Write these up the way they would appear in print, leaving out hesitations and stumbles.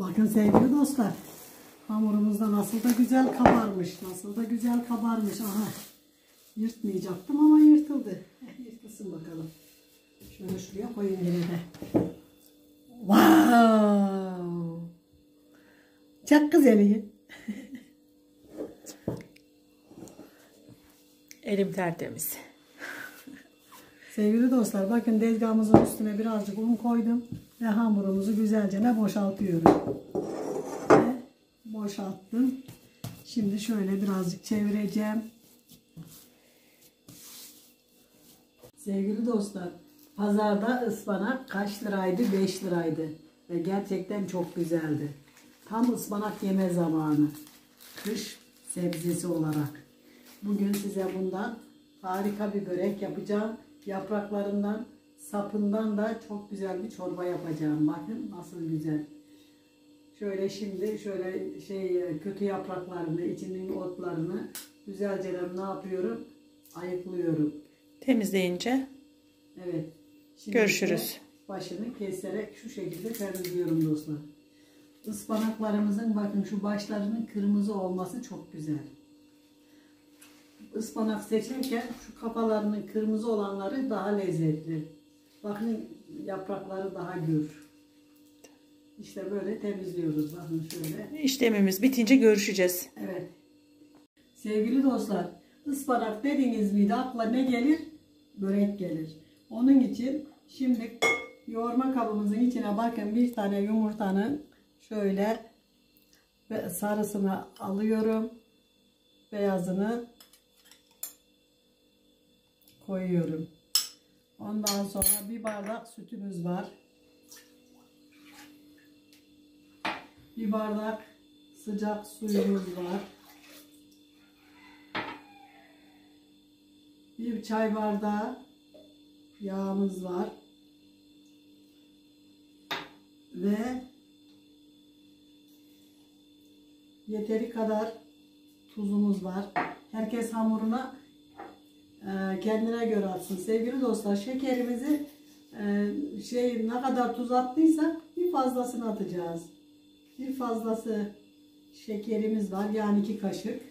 Bakın sevgili dostlar. Hamurumuz da nasıl da güzel kabarmış. Nasıl da güzel kabarmış. Aha. Yırtmayacaktım ama yırtıldı. Yırtılsın bakalım. Şöyle şuraya koyayım yine de. Wow. Çok güzel. Elim tertemiz. Sevgili dostlar, bakın tezgahımızın üstüne birazcık un koydum ve hamurumuzu güzelce boşaltıyorum. Ve boşalttım. Şimdi şöyle birazcık çevireceğim. Sevgili dostlar, pazarda ıspanak kaç liraydı? 5 liraydı. Ve gerçekten çok güzeldi. Tam ıspanak yeme zamanı. Kış sebzesi olarak. Bugün size bundan harika bir börek yapacağım. Yapraklarından, sapından da çok güzel bir çorba yapacağım. Bakın nasıl güzel. Şöyle şimdi kötü yapraklarını, içinin otlarını güzelce ne yapıyorum? Ayıklıyorum. Temizleyince evet. Şimdi görüşürüz. Başını keserek şu şekilde temizliyorum dostlar. Ispanaklarımızın bakın şu başlarının kırmızı olması çok güzel. Ispanak seçerken şu kafalarının kırmızı olanları daha lezzetli. Bakın yaprakları daha gür. İşte böyle temizliyoruz. Bakın şöyle. İşlemimiz bitince görüşeceğiz. Evet. Sevgili dostlar, ıspanak dediğiniz miydi akla ne gelir? Börek gelir. Onun için şimdi yoğurma kabımızın içine bakın bir tane yumurtanın şöyle sarısını alıyorum. Beyazını koyuyorum. Ondan sonra bir bardak sütümüz var. Bir bardak sıcak suyumuz var. Bir çay bardağı yağımız var. Ve yeteri kadar tuzumuz var. Herkes hamuruna kendine göre atsın. Sevgili dostlar, şekerimizi ne kadar tuz attıysak bir fazlasını atacağız. Bir fazlası şekerimiz var. Yani 2 kaşık.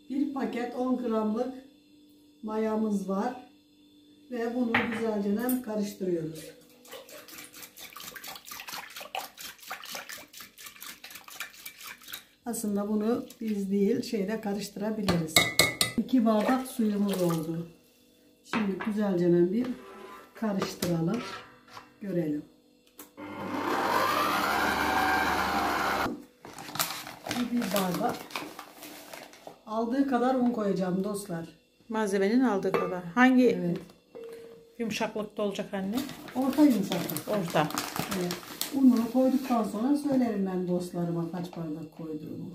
Bir paket 10 gramlık mayamız var. Ve bunu güzelce karıştırıyoruz. Aslında bunu biz değil karıştırabiliriz. 2 bardak suyumuz oldu. Şimdi güzelce bir karıştıralım. Görelim. Bir bardak. Aldığı kadar un koyacağım dostlar. Malzemenin aldığı kadar. Hangi evet. Yumuşaklıkta olacak anne? Orta yumuşaklık. Orta. Evet. Ununu koyduktan sonra söylerim ben dostlarıma kaç bardak koyduğumu.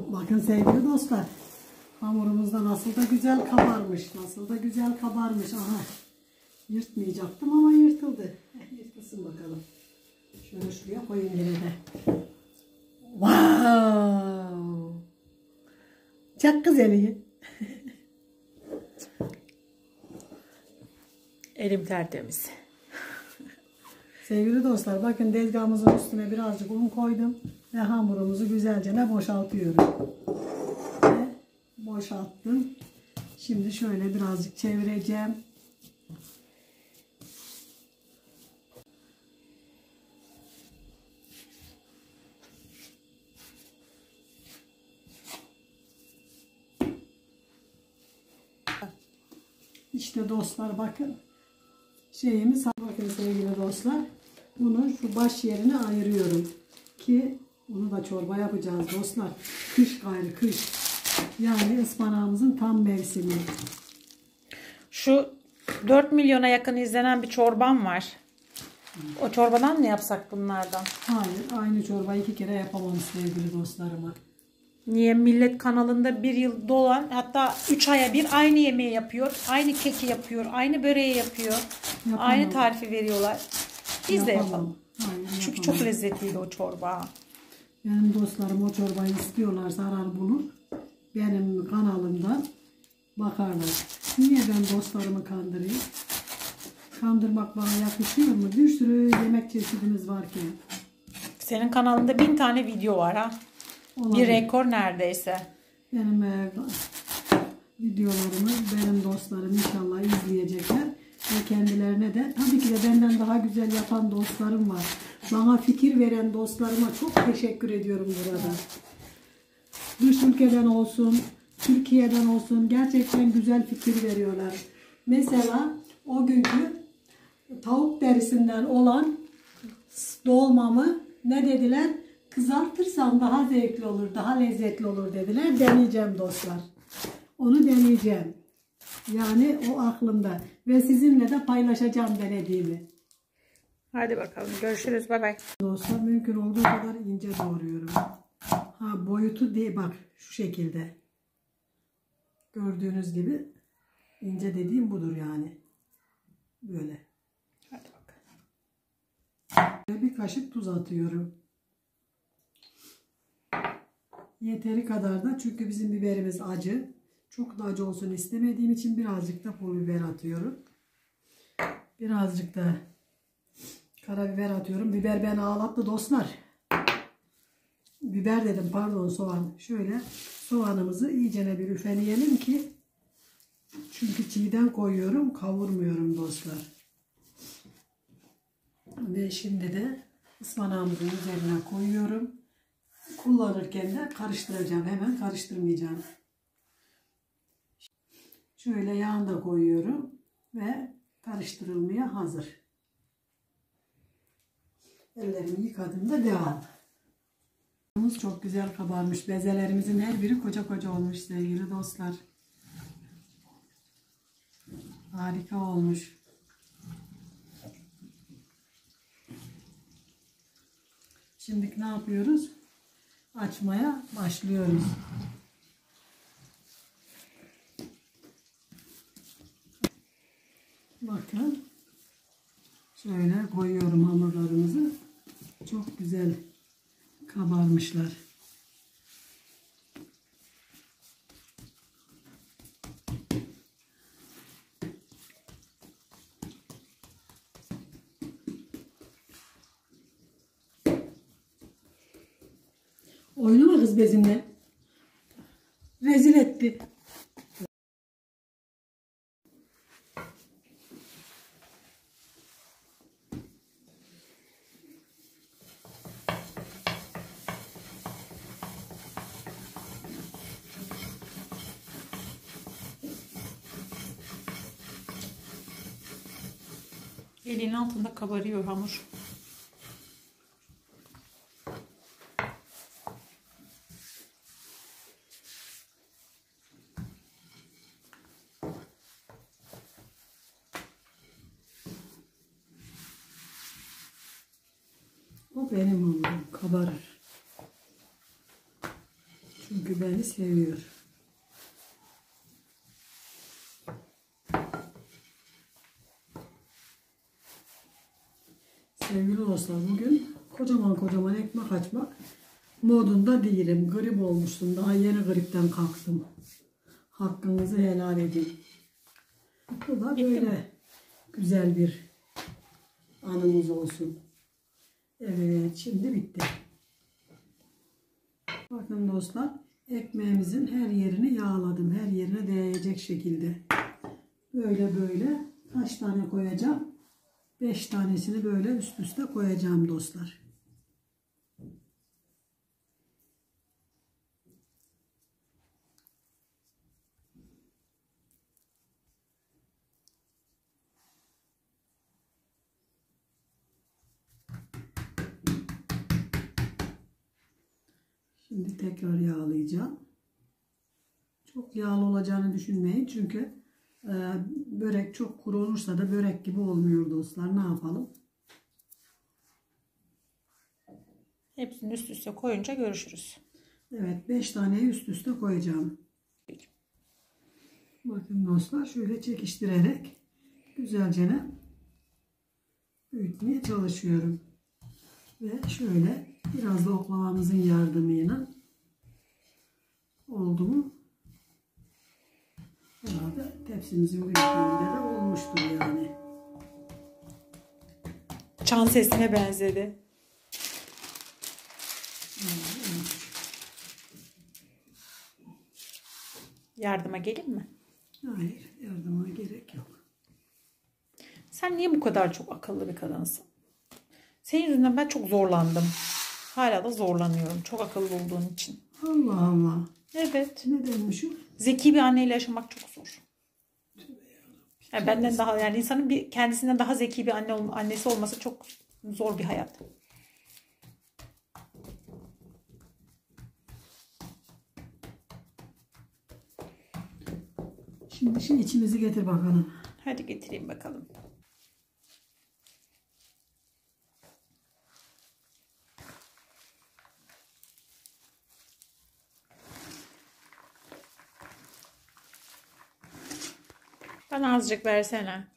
Bakın sevgili dostlar, hamurumuz da nasıl da güzel kabarmış. Nasıl da güzel kabarmış. Aha. Yırtmayacaktım ama yırtıldı. Yırtılsın bakalım. Şöyle şuraya koyayım yine de. Wow. Çok güzel. Elim tertemiz. Sevgili dostlar, bakın tezgahımızın üstüne birazcık un koydum ve hamurumuzu güzelce boşaltıyorum. Ve boşalttım. Şimdi şöyle birazcık çevireceğim. İşte dostlar bakın. Bakın sevgili dostlar. Bunu şu baş yerine ayırıyorum. Ki bunu da çorba yapacağız dostlar. Kış gayrı kış. Yani ıspanağımızın tam mevsimi. Şu 4 milyona yakın izlenen bir çorbam var. O çorbadan mı yapsak bunlardan? Hayır. Aynı çorbayı 2 kere yapamam sevgili dostlarıma. Niye? Millet kanalında 1 yıl dolan, hatta 3 aya bir aynı yemeği yapıyor. Aynı keki yapıyor. Aynı böreği yapıyor. Yapamam. Aynı tarifi veriyorlar. Biz de yapalım. Hayır, çünkü çok lezzetliydi o çorba. Benim dostlarım o çorbayı istiyorlar, zarar bulur. benim kanalımdan bakarlar. Niye ben dostlarımı kandırayım? Kandırmak bana yakışıyor mu? Bir sürü yemek çeşidimiz varken. Senin kanalında 1000 tane video var ha. Olabilir. Bir rekor neredeyse. Benim videolarımı benim dostlarım inşallah izleyecekler. Ve kendilerine de tabii ki de benden daha güzel yapan dostlarım var. Bana fikir veren dostlarıma çok teşekkür ediyorum burada. Dış ülkeden olsun, Türkiye'den olsun gerçekten güzel fikir veriyorlar. Mesela o günkü tavuk derisinden olan dolmamı ne dediler? Kızartırsam daha zevkli olur, daha lezzetli olur dediler. Deneyeceğim dostlar. Onu deneyeceğim. Yani o aklımda. Ve sizinle de paylaşacağım denediğimi. Hadi bakalım. Görüşürüz. Bay bay. Dostlar mümkün olduğu kadar ince doğruyorum. Ha boyutu değil bak şu şekilde. Gördüğünüz gibi ince dediğim budur yani. Böyle. Hadi bakalım. Bir kaşık tuz atıyorum. Yeteri kadar da çünkü bizim biberimiz acı. Çok da acı olsun istemediğim için birazcık da pul biber atıyorum. Birazcık da karabiber atıyorum. Biber beni ağlattı dostlar. Biber dedim pardon soğan. Şöyle soğanımızı iyicene bir üfeleyelim ki çünkü çiğden koyuyorum kavurmuyorum dostlar. Ve şimdi de ıspanağımızın üzerine koyuyorum. Kullanırken de karıştıracağım. Hemen karıştırmayacağım. Şöyle yağını da koyuyorum ve karıştırılmaya hazır. Ellerimi yıkadığımda devam. Çok güzel kabarmış. Bezelerimizin her biri koca koca olmuş sevgili dostlar. Harika olmuş. Şimdi ne yapıyoruz? Açmaya başlıyoruz. Bakın. Şöyle koyuyorum hamurlarımızı. Çok güzel kabarmışlar. Oynama kız bezimle. Rezil etti. Elinin altında kabarıyor hamur. O benim hamurum kabarır. Çünkü beni seviyor. Sevgili dostlar bugün kocaman ekmek açmak modunda değilim. Grip olmuştum. Daha yeni gripten kalktım. Hakkınızı helal edin. Bu da böyle güzel bir anımız olsun. Evet şimdi bitti. Bakın dostlar ekmeğimizin her yerini yağladım. Her yerine değecek şekilde. Böyle kaç tane koyacağım? 5 tanesini böyle üst üste koyacağım dostlar. Şimdi tekrar yağlayacağım. Çok yağlı olacağını düşünmeyin. Çünkü börek çok kuru olursa da börek gibi olmuyor dostlar. Ne yapalım? Hepsini üst üste koyunca görüşürüz. Evet 5 taneyi üst üste koyacağım. Bakın dostlar şöyle çekiştirerek güzelce büyütmeye çalışıyorum. Ve şöyle biraz da oklavamızın yardımıyla oldu mu Hepsimizin büyüklüğünde de olmuştur yani. Çan sesine benzedi. Yardıma gelin mi? Hayır, yardıma gerek yok. Sen niye bu kadar çok akıllı bir kadınsın? Senin yüzünden ben çok zorlandım. Hala da zorlanıyorum. Çok akıllı olduğun için. Allah Allah. Evet. Nedenmiş o? Zeki bir anneyle yaşamak çok zor. Yani benden daha, yani insanın bir kendisinden daha zeki bir annesi olması çok zor bir hayat. Şimdi şu içimizi getir bakalım. Hadi getireyim bakalım. Bana azıcık versene.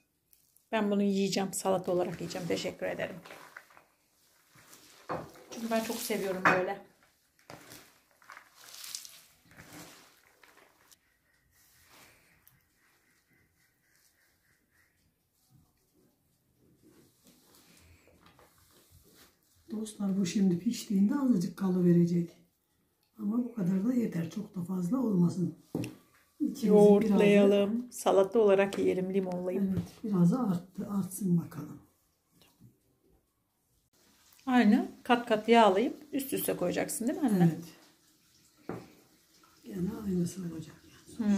Ben bunu yiyeceğim. Salata olarak yiyeceğim. Teşekkür ederim. Çünkü ben çok seviyorum böyle. Dostlar bu şimdi piştiğinde azıcık kalıverecek. Ama bu kadar da yeter. Çok da fazla olmasın. İçimizi Yoğurtlayalım. Salata olarak yiyelim limonlayıp. Evet, biraz da artsın bakalım. Aynı kat kat yağlayıp üst üste koyacaksın değil mi anne? Evet. Gene aynısı olacak yani.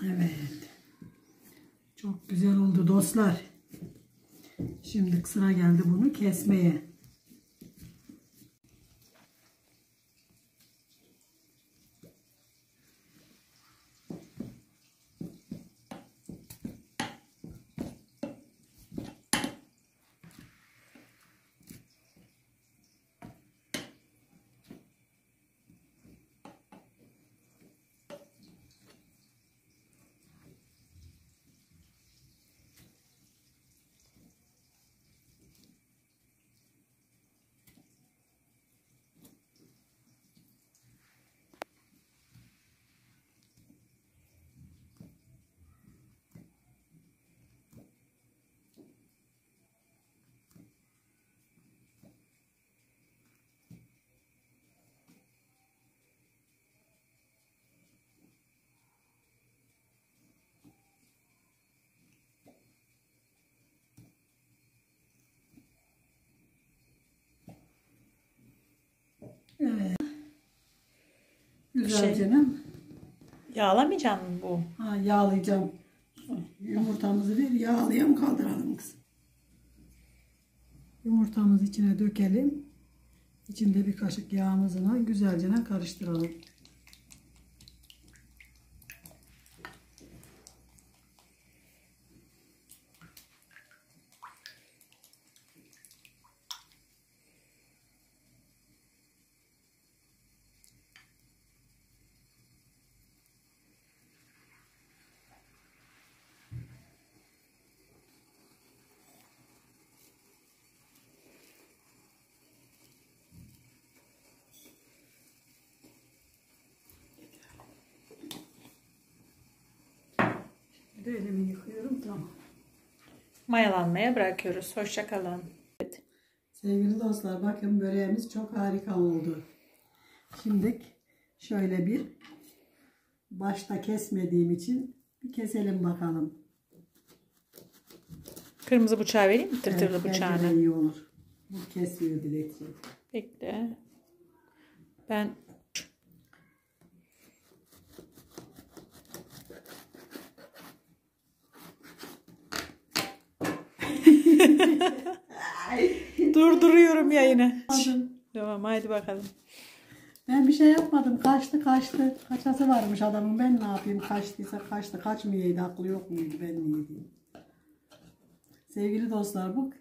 Evet. Çok güzel oldu dostlar. Şimdi sıra geldi bunu kesmeye. Evet. Güzel canım. Yağlamayacaksın mı bu? Ha, yağlayacağım. Yumurtamızı bir yağlayalım, kaldıralım kızım. Yumurtamızı içine dökelim. İçinde bir kaşık yağımızla güzelce karıştıralım. Bir de elimi yıkıyorum, tamam. Mayalanmaya bırakıyoruz. Hoşça kalın. Sevgili dostlar, bakın böreğimiz çok harika oldu. Şimdi şöyle bir başta kesmediğim için bir keselim bakalım. Kırmızı bıçağı vereyim mi? Tırtırlı Evet, bence de bıçağını. iyi olur. Bu kesiyor Dilekçiğim. Bekle. Ben durduruyorum yayını. Tamam, haydi bakalım. Ben bir şey yapmadım. Kaçtı. Kaçası varmış adamın. Ben ne yapayım? Kaçtıysa kaçtı. Kaçmayaydı. Aklı yok muydu? Ben niye diyeyim? Sevgili dostlar, bu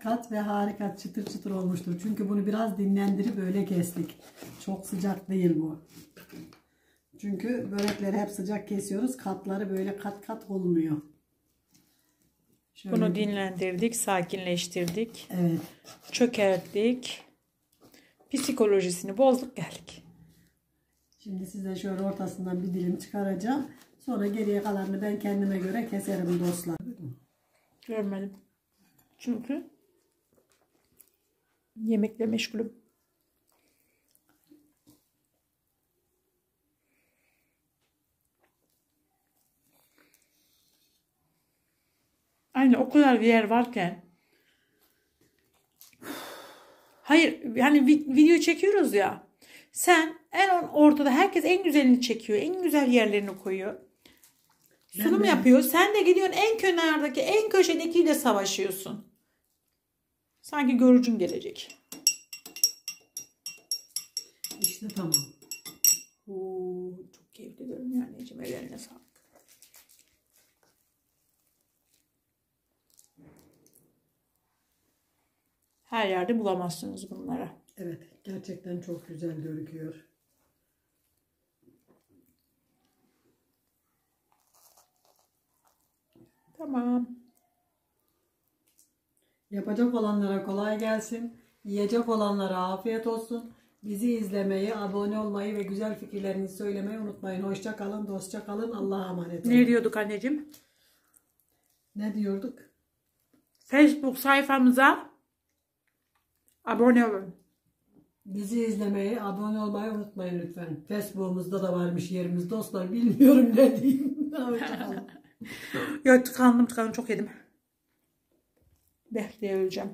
kat ve harika çıtır çıtır olmuştur. Çünkü bunu biraz dinlendirip öyle kestik. Çok sıcak değil bu. Çünkü börekleri hep sıcak kesiyoruz. Katları böyle kat olmuyor. Şöyle Bunu dinlendirdik, sakinleştirdik, evet. çökerttik. Psikolojisini bozduk, geldik. Şimdi size şöyle ortasından bir dilim çıkaracağım. Sonra geriye kalanını ben kendime göre keserim dostlar. Görmedim. Çünkü yemekle meşgulüm. Aynı o kadar bir yer varken. Hayır, yani video çekiyoruz ya. Sen en ortada, herkes en güzelini çekiyor. En güzel yerlerini koyuyor. Sunum yapıyor. Sen de gidiyorsun en kenardaki, en köşedekiyle savaşıyorsun. Sanki görücün gelecek. İşte tamam. Oo, çok keyifli görünüyor anneciğim. Ellerine sağlık. Her yerde bulamazsınız bunları. Evet, gerçekten çok güzel gözüküyor. Tamam. Yapacak olanlara kolay gelsin. Yiyecek olanlara afiyet olsun. Bizi izlemeyi, abone olmayı ve güzel fikirlerinizi söylemeyi unutmayın. Hoşça kalın, dostça kalın. Allah'a emanet olun. Ne diyorduk anneciğim? Ne diyorduk? Facebook sayfamıza abone olun. Bizi izlemeyi, abone olmayı unutmayın lütfen. Facebook'umuzda da varmış yerimiz dostlar. Bilmiyorum ne diyeyim. Hoşça kalın. Yok, tıkandım çok yedim. Behleye öleceğim.